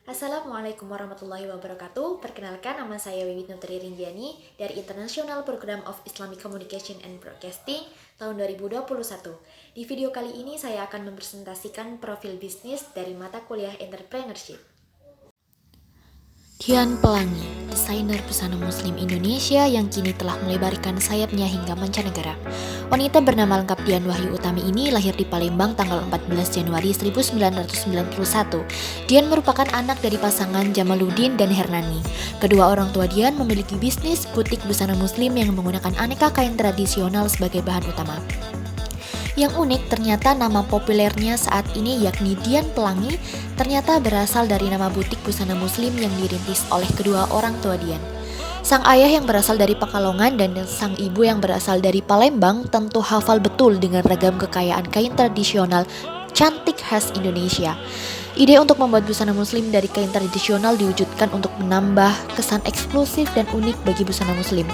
Assalamualaikum warahmatullahi wabarakatuh. Perkenalkan, nama saya Wiwit Nutri Rinjani dari International Program of Islamic Communication and Broadcasting tahun 2021. Di video kali ini saya akan mempresentasikan profil bisnis dari mata kuliah Entrepreneurship. Dian Pelangi, desainer busana muslim Indonesia yang kini telah melebarkan sayapnya hingga mancanegara. Wanita bernama lengkap Dian Wahyu Utami ini lahir di Palembang tanggal 14 Januari 1991. Dian merupakan anak dari pasangan Jamaluddin dan Hernani. Kedua orang tua Dian memiliki bisnis butik busana muslim yang menggunakan aneka kain tradisional sebagai bahan utama. Yang unik ternyata nama populernya saat ini yakni Dian Pelangi ternyata berasal dari nama butik busana muslim yang dirintis oleh kedua orang tua Dian. Sang ayah yang berasal dari Pekalongan dan sang ibu yang berasal dari Palembang tentu hafal betul dengan ragam kekayaan kain tradisional cantik khas Indonesia. Ide untuk membuat busana muslim dari kain tradisional diwujudkan untuk menambah kesan eksklusif dan unik bagi busana muslim.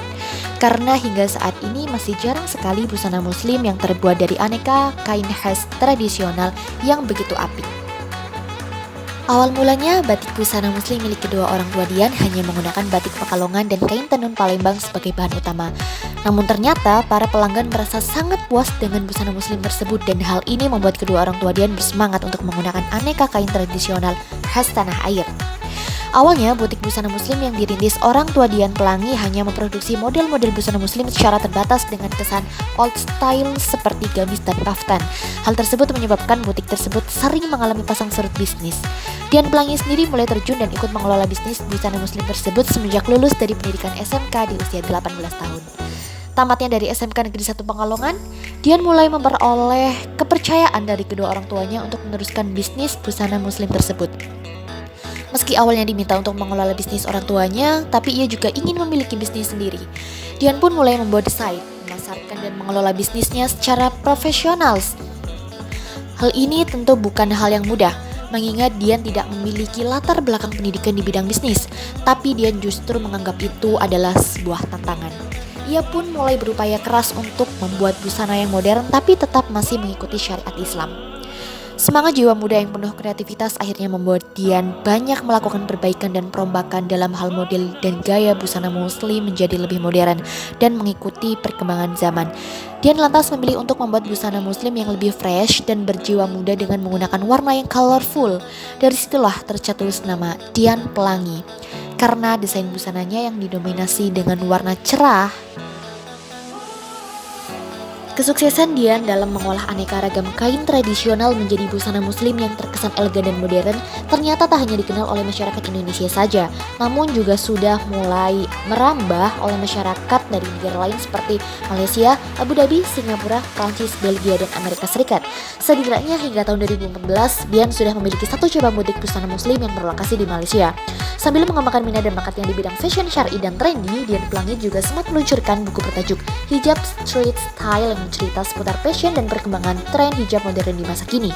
Karena hingga saat ini masih jarang sekali busana muslim yang terbuat dari aneka kain khas tradisional yang begitu apik. Awal mulanya, batik busana muslim milik kedua orang tua Dian hanya menggunakan batik Pekalongan dan kain tenun Palembang sebagai bahan utama. Namun ternyata para pelanggan merasa sangat puas dengan busana muslim tersebut dan hal ini membuat kedua orang tua Dian bersemangat untuk menggunakan aneka kain tradisional khas tanah air. Awalnya, butik busana muslim yang dirintis orang tua Dian Pelangi hanya memproduksi model-model busana muslim secara terbatas dengan kesan old style seperti gamis dan kaftan. Hal tersebut menyebabkan butik tersebut sering mengalami pasang surut bisnis. Dian Pelangi sendiri mulai terjun dan ikut mengelola bisnis busana muslim tersebut semenjak lulus dari pendidikan SMK di usia 18 tahun. Tamatnya dari SMK Negeri 1 Pekalongan, Dian mulai memperoleh kepercayaan dari kedua orang tuanya untuk meneruskan bisnis busana muslim tersebut. Meski awalnya diminta untuk mengelola bisnis orang tuanya, tapi ia juga ingin memiliki bisnis sendiri. Dian pun mulai membuat desain, memasarkan dan mengelola bisnisnya secara profesional. Hal ini tentu bukan hal yang mudah, mengingat Dian tidak memiliki latar belakang pendidikan di bidang bisnis, tapi Dian justru menganggap itu adalah sebuah tantangan. Ia pun mulai berupaya keras untuk membuat busana yang modern tapi tetap masih mengikuti syariat Islam. Semangat jiwa muda yang penuh kreativitas akhirnya membuat Dian banyak melakukan perbaikan dan perombakan dalam hal model dan gaya busana muslim menjadi lebih modern dan mengikuti perkembangan zaman. Dian lantas memilih untuk membuat busana muslim yang lebih fresh dan berjiwa muda dengan menggunakan warna yang colorful. Dari situlah tercetus nama Dian Pelangi, karena desain busananya yang didominasi dengan warna cerah. Kesuksesan Dian dalam mengolah aneka ragam kain tradisional menjadi busana muslim yang terkesan elegan dan modern ternyata tak hanya dikenal oleh masyarakat Indonesia saja, namun juga sudah mulai merambah oleh masyarakat dari negara lain seperti Malaysia, Abu Dhabi, Singapura, Prancis, Belgia, dan Amerika Serikat. Setidaknya hingga tahun 2014, Dian sudah memiliki satu cabang butik busana muslim yang berlokasi di Malaysia. Sambil mengembangkan minat dan bakatnya di bidang fashion syar'i dan trendy, Dian Pelangi juga sempat meluncurkan buku bertajuk Hijab Street Style yang cerita seputar fashion dan perkembangan tren hijab modern di masa kini.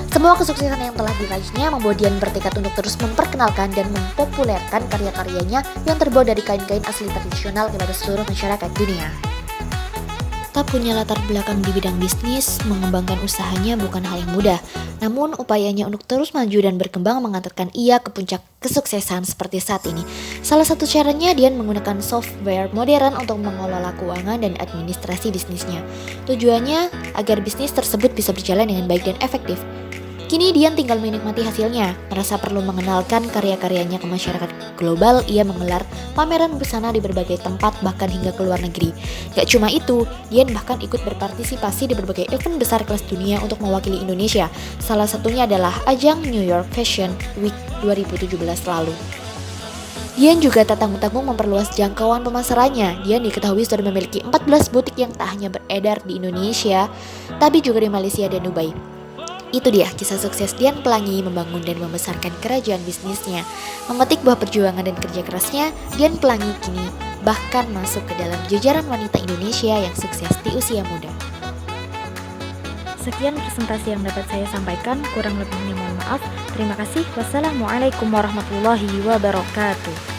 Semua kesuksesan yang telah diraihnya membuat Dian bertekad untuk terus memperkenalkan dan mempopulerkan karya-karyanya yang terbuat dari kain-kain asli tradisional kepada seluruh masyarakat dunia. Tak punya latar belakang di bidang bisnis, mengembangkan usahanya bukan hal yang mudah. Namun upayanya untuk terus maju dan berkembang mengantarkan ia ke puncak kesuksesan seperti saat ini. Salah satu caranya Dian menggunakan software modern untuk mengelola keuangan dan administrasi bisnisnya. Tujuannya agar bisnis tersebut bisa berjalan dengan baik dan efektif. Kini Dian tinggal menikmati hasilnya. Merasa perlu mengenalkan karya-karyanya ke masyarakat global, ia menggelar pameran busana di berbagai tempat bahkan hingga ke luar negeri. Gak cuma itu, Dian bahkan ikut berpartisipasi di berbagai event besar kelas dunia untuk mewakili Indonesia. Salah satunya adalah ajang New York Fashion Week 2017 lalu. Dian juga tak tanggung-tanggung memperluas jangkauan pemasarannya. Dian diketahui sudah memiliki 14 butik yang tak hanya beredar di Indonesia, tapi juga di Malaysia dan Dubai. Itu dia kisah sukses Dian Pelangi membangun dan membesarkan kerajaan bisnisnya. Memetik buah perjuangan dan kerja kerasnya, Dian Pelangi kini bahkan masuk ke dalam jajaran wanita Indonesia yang sukses di usia muda. Sekian presentasi yang dapat saya sampaikan, kurang lebihnya mohon maaf. Terima kasih. Wassalamualaikum warahmatullahi wabarakatuh.